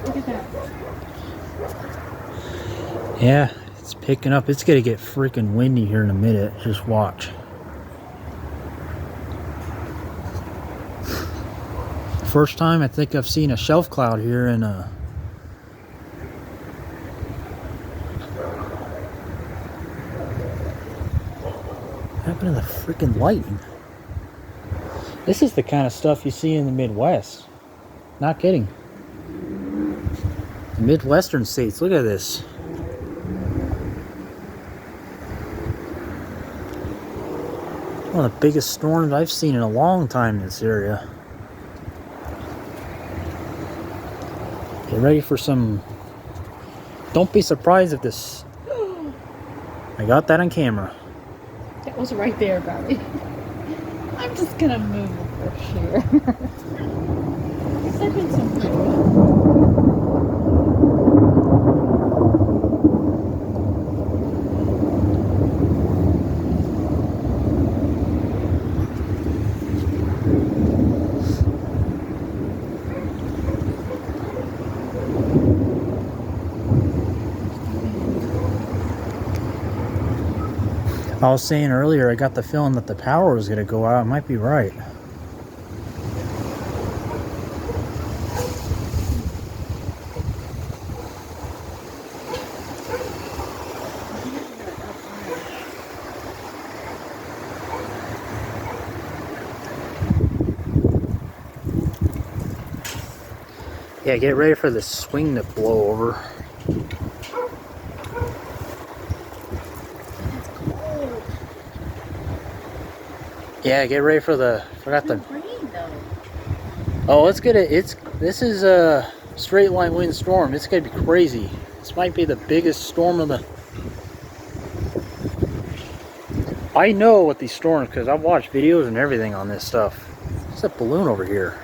Look at that. Yeah, it's picking up. It's gonna get freaking windy here in a minute. Just watch. First time I think I've seen a shelf cloud here in a... What happened to the freaking lightning? This is the kind of stuff you see in the Midwest. Not kidding. The Midwestern states, look at this. One of the biggest storms I've seen in a long time in this area. Get ready for some... Don't be surprised if this... I got that on camera. That was right there, Bobby. I'm just gonna move for sure. I've been some I was saying earlier, I got the feeling that the power was going to go out. I might be right. Yeah, get ready for the swing to blow over. Yeah, get ready for the... Forgot the... rain though. Oh, it's gonna... This is a straight line wind storm. It's gonna be crazy. This might be the biggest storm of the... I know what these storms, because I've watched videos and everything on this stuff. There's a balloon over here.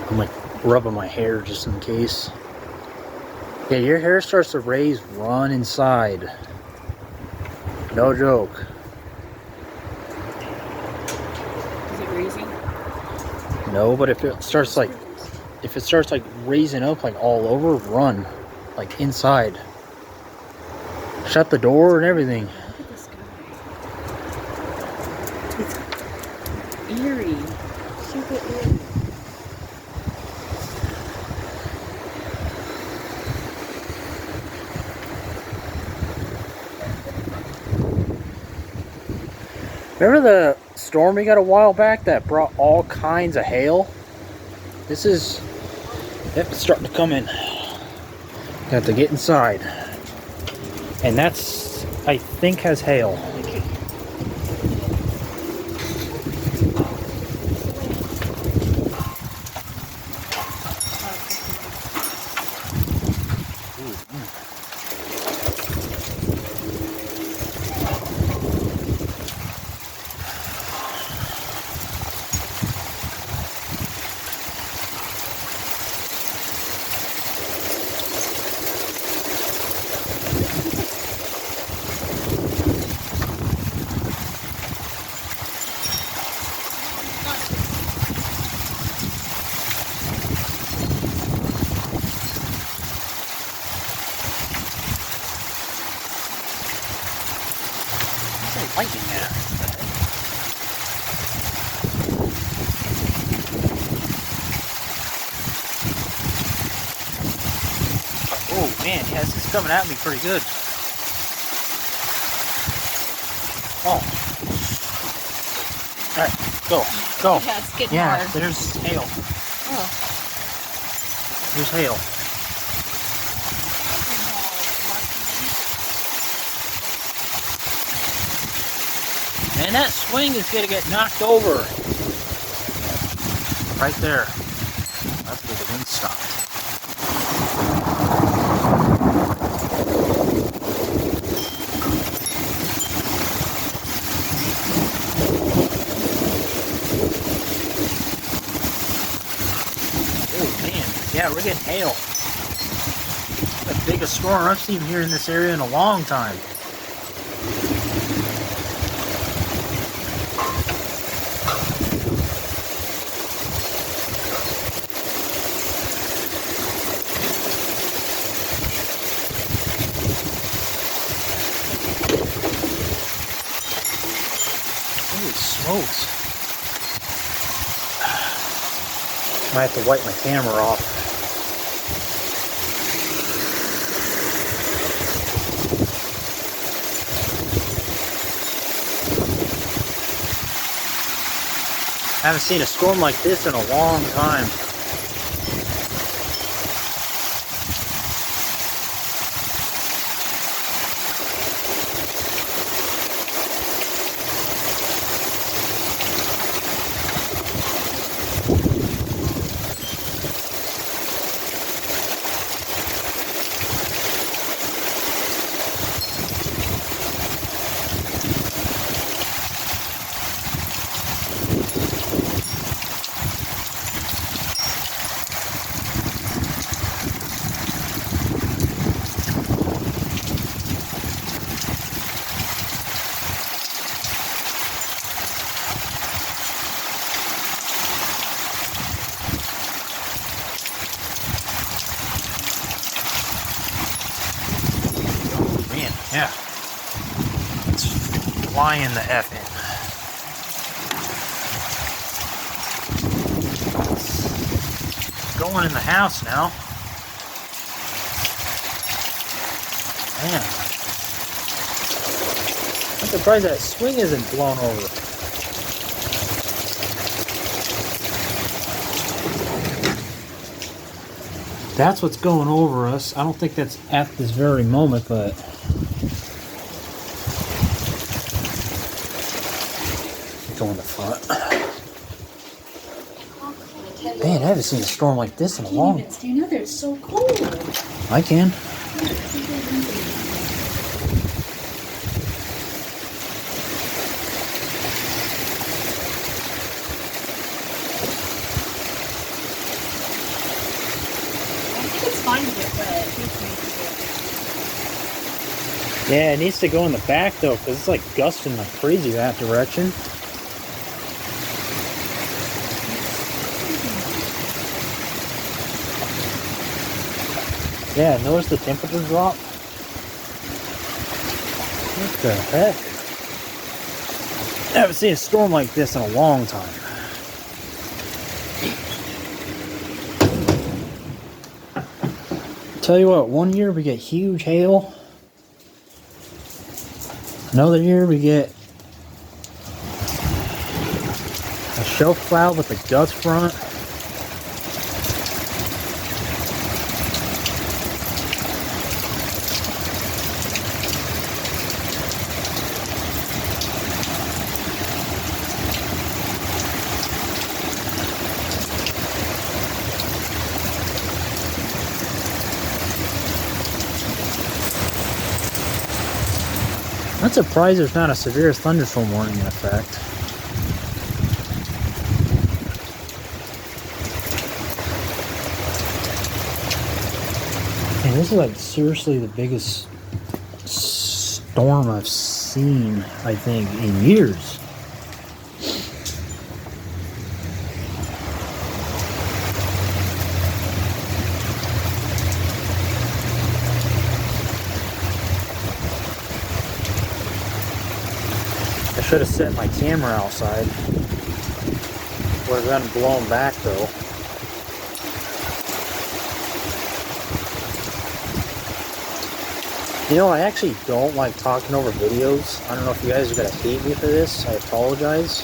I'm like rubbing my hair just in case. Yeah, your hair starts to raise, run inside. No joke. Is it raising? No, but if it starts like raising up like all over, run. Like inside. Shut the door and everything. Look at the sky. It's eerie. Super eerie. Remember the storm we got a while back that brought all kinds of hail? This is... Yep, it's starting to come in. Got to get inside. And that's, I think, has hail. Lightning there. Oh man, yeah, this is coming at me pretty good. Oh. Alright, go. Yeah, it's getting Yeah, hard. there's hail. Oh. There's hail. And that swing is going to get knocked over. Right there. That's where the wind stopped. Oh man, yeah, we're getting hail. Biggest storm I've seen here in this area in a long time. Holy smokes. Might have to wipe my camera off. I haven't seen a storm like this in a long time. Yeah, it's flying the F in. It's going in the house now. Man, I'm surprised that swing isn't blown over. That's what's going over us. I don't think that's at this very moment, but go in the front. Man, I haven't seen a storm like this in a long time. Do you know they're so cold? I can. It's fine to get wet. Yeah, it needs to go in the back though, because it's like gusting like crazy that direction. Yeah, notice the temperature drop. What the heck? I haven't seen a storm like this in a long time. Tell you what, one year we get huge hail. Another year we get a shelf cloud with a gust front. I'm surprised there's not a severe thunderstorm warning in effect. And this is like seriously the biggest storm I've seen, I think, in years. I should have set my camera outside. Would have gotten blown back though. You know, I actually don't like talking over videos. I don't know if you guys are gonna hate me for this. I apologize.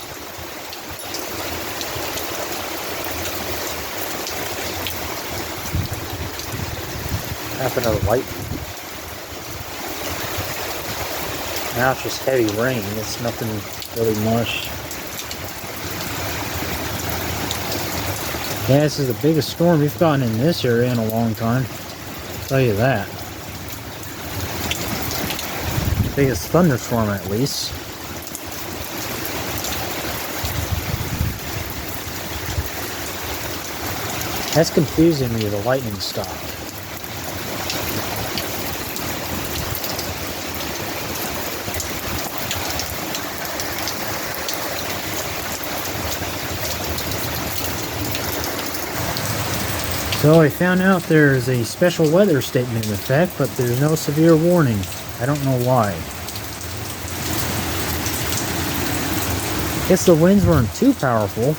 Happened to the light. Now it's just heavy rain. It's nothing really much. Yeah, this is the biggest storm we've gotten in this area in a long time. I'll tell you that. Biggest thunderstorm at least. That's confusing me, the lightning stopped. So I found out there's a special weather statement in effect, but there's no severe warning. I don't know why. Guess the winds weren't too powerful.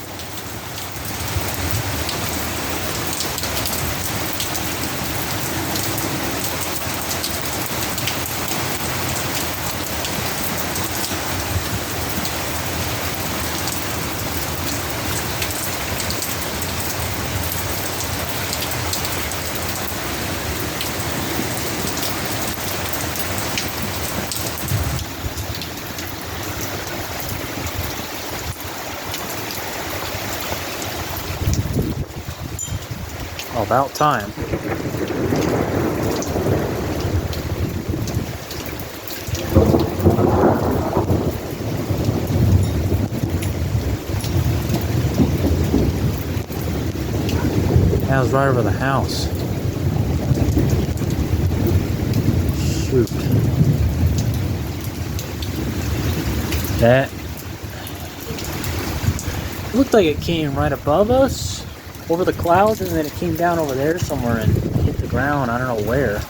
About time. That was right over the house. Shoot. That looked like it came right above us, over the clouds, and then it came down over there somewhere and hit the ground. I don't know where.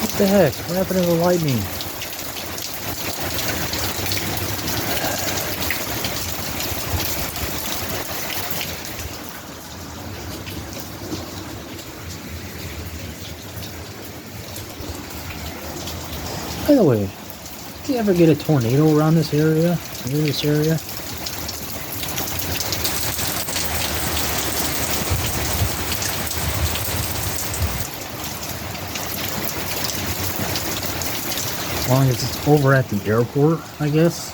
What the heck? What happened to the lightning? By the way, did you ever get a tornado around this area? Near this area? As long as it's over at the airport, I guess.